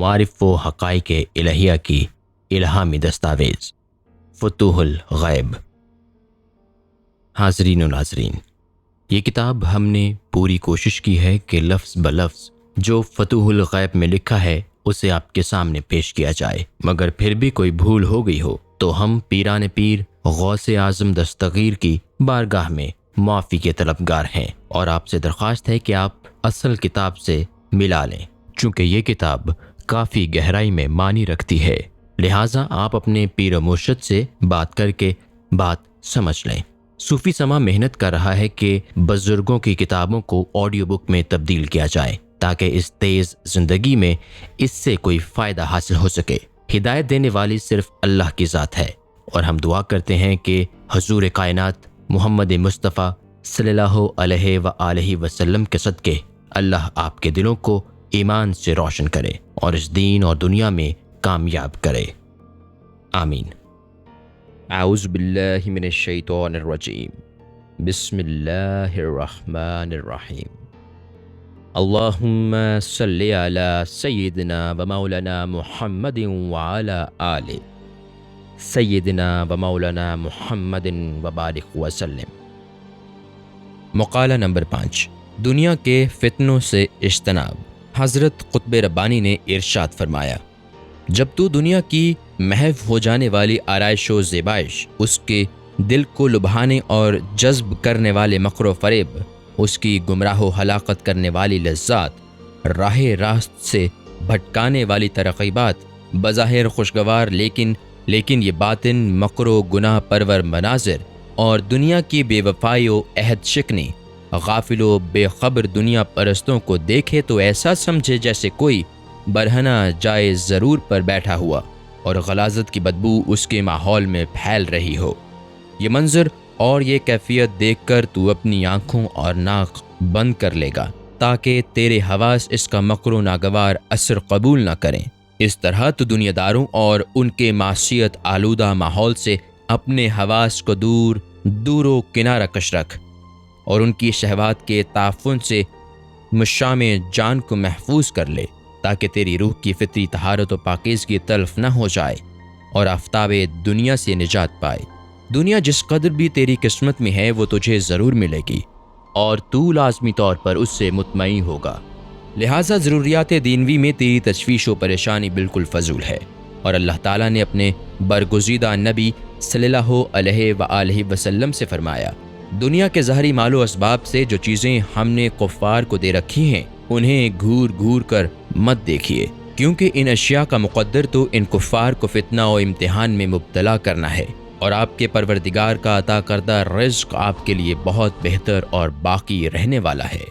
معارف و حقائق الہیہ کی الہامی دستاویز فتوح الغیب۔ حاضرین و ناظرین، یہ کتاب ہم نے پوری کوشش کی ہے کہ لفظ بلفظ جو فتوح الغیب میں لکھا ہے اسے آپ کے سامنے پیش کیا جائے، مگر پھر بھی کوئی بھول ہو گئی ہو تو ہم پیران پیر غوث اعظم دستگیر کی بارگاہ میں معافی کے طلبگار ہیں، اور آپ سے درخواست ہے کہ آپ اصل کتاب سے ملا لیں، چونکہ یہ کتاب کافی گہرائی میں معنی رکھتی ہے، لہٰذا آپ اپنے پیر و مرشد سے بات کر کے بات سمجھ لیں۔ صوفی سما محنت کر رہا ہے کہ بزرگوں کی کتابوں کو آڈیو بک میں تبدیل کیا جائے تاکہ اس تیز زندگی میں اس سے کوئی فائدہ حاصل ہو سکے۔ ہدایت دینے والی صرف اللہ کی ذات ہے، اور ہم دعا کرتے ہیں کہ حضور کائنات محمد مصطفیٰ صلی اللہ علیہ وآلہ وسلم کے صدقے اللہ آپ کے دلوں کو ایمان سے روشن کرے اور اس دین اور دنیا میں کامیاب کرے، آمین۔ اعوذ باللہ من الشیطان الرجیم، بسم اللہ الرحمن الرحیم۔ اللہم صلی علی سیدنا و مولانا محمد وعلی آل سیدنا و مولانا محمد وبارک وسلم۔ مقالہ نمبر 5، دنیا کے فتنوں سے اجتناب۔ حضرت قطب ربانی نے ارشاد فرمایا، جب تو دنیا کی محو ہو جانے والی آرائش و زیبائش، اس کے دل کو لبھانے اور جذب کرنے والے مکر و فریب، اس کی گمراہ و ہلاکت کرنے والی لذات، راہ راست سے بھٹکانے والی ترغیبات، بظاہر خوشگوار لیکن یہ باطن مکر و گناہ پرور مناظر، اور دنیا کی بے وفائی و عہد شکنی، غافل و بے خبر دنیا پرستوں کو دیکھے تو ایسا سمجھے جیسے کوئی برہنہ جائے ضرور پر بیٹھا ہوا اور غلاظت کی بدبو اس کے ماحول میں پھیل رہی ہو۔ یہ منظر اور یہ کیفیت دیکھ کر تو اپنی آنکھوں اور ناک بند کر لے گا تاکہ تیرے حواس اس کا مکر و ناگوار اثر قبول نہ کریں۔ اس طرح تو دنیا داروں اور ان کے معصیت آلودہ ماحول سے اپنے حواس کو دور و کنارہ کش رکھ، اور ان کی شہوات کے تعفن سے مشام جان کو محفوظ کر لے تاکہ تیری روح کی فطری طہارت و پاکیزگی تلف نہ ہو جائے اور آفتاب دنیا سے نجات پائے۔ دنیا جس قدر بھی تیری قسمت میں ہے وہ تجھے ضرور ملے گی، اور تو لازمی طور پر اس سے مطمئن ہوگا، لہٰذا ضروریات دینوی میں تیری تشویش و پریشانی بالکل فضول ہے۔ اور اللہ تعالیٰ نے اپنے برگزیدہ نبی صلی اللہ علیہ وآلہ وسلم سے فرمایا، دنیا کے ظاہری مال و اسباب سے جو چیزیں ہم نے کفار کو دے رکھی ہیں انہیں گھور گھور کر مت دیکھیے، کیونکہ ان اشیاء کا مقدر تو ان کفار کو فتنہ و امتحان میں مبتلا کرنا ہے، اور آپ کے پروردگار کا عطا کردہ رزق آپ کے لیے بہت بہتر اور باقی رہنے والا ہے۔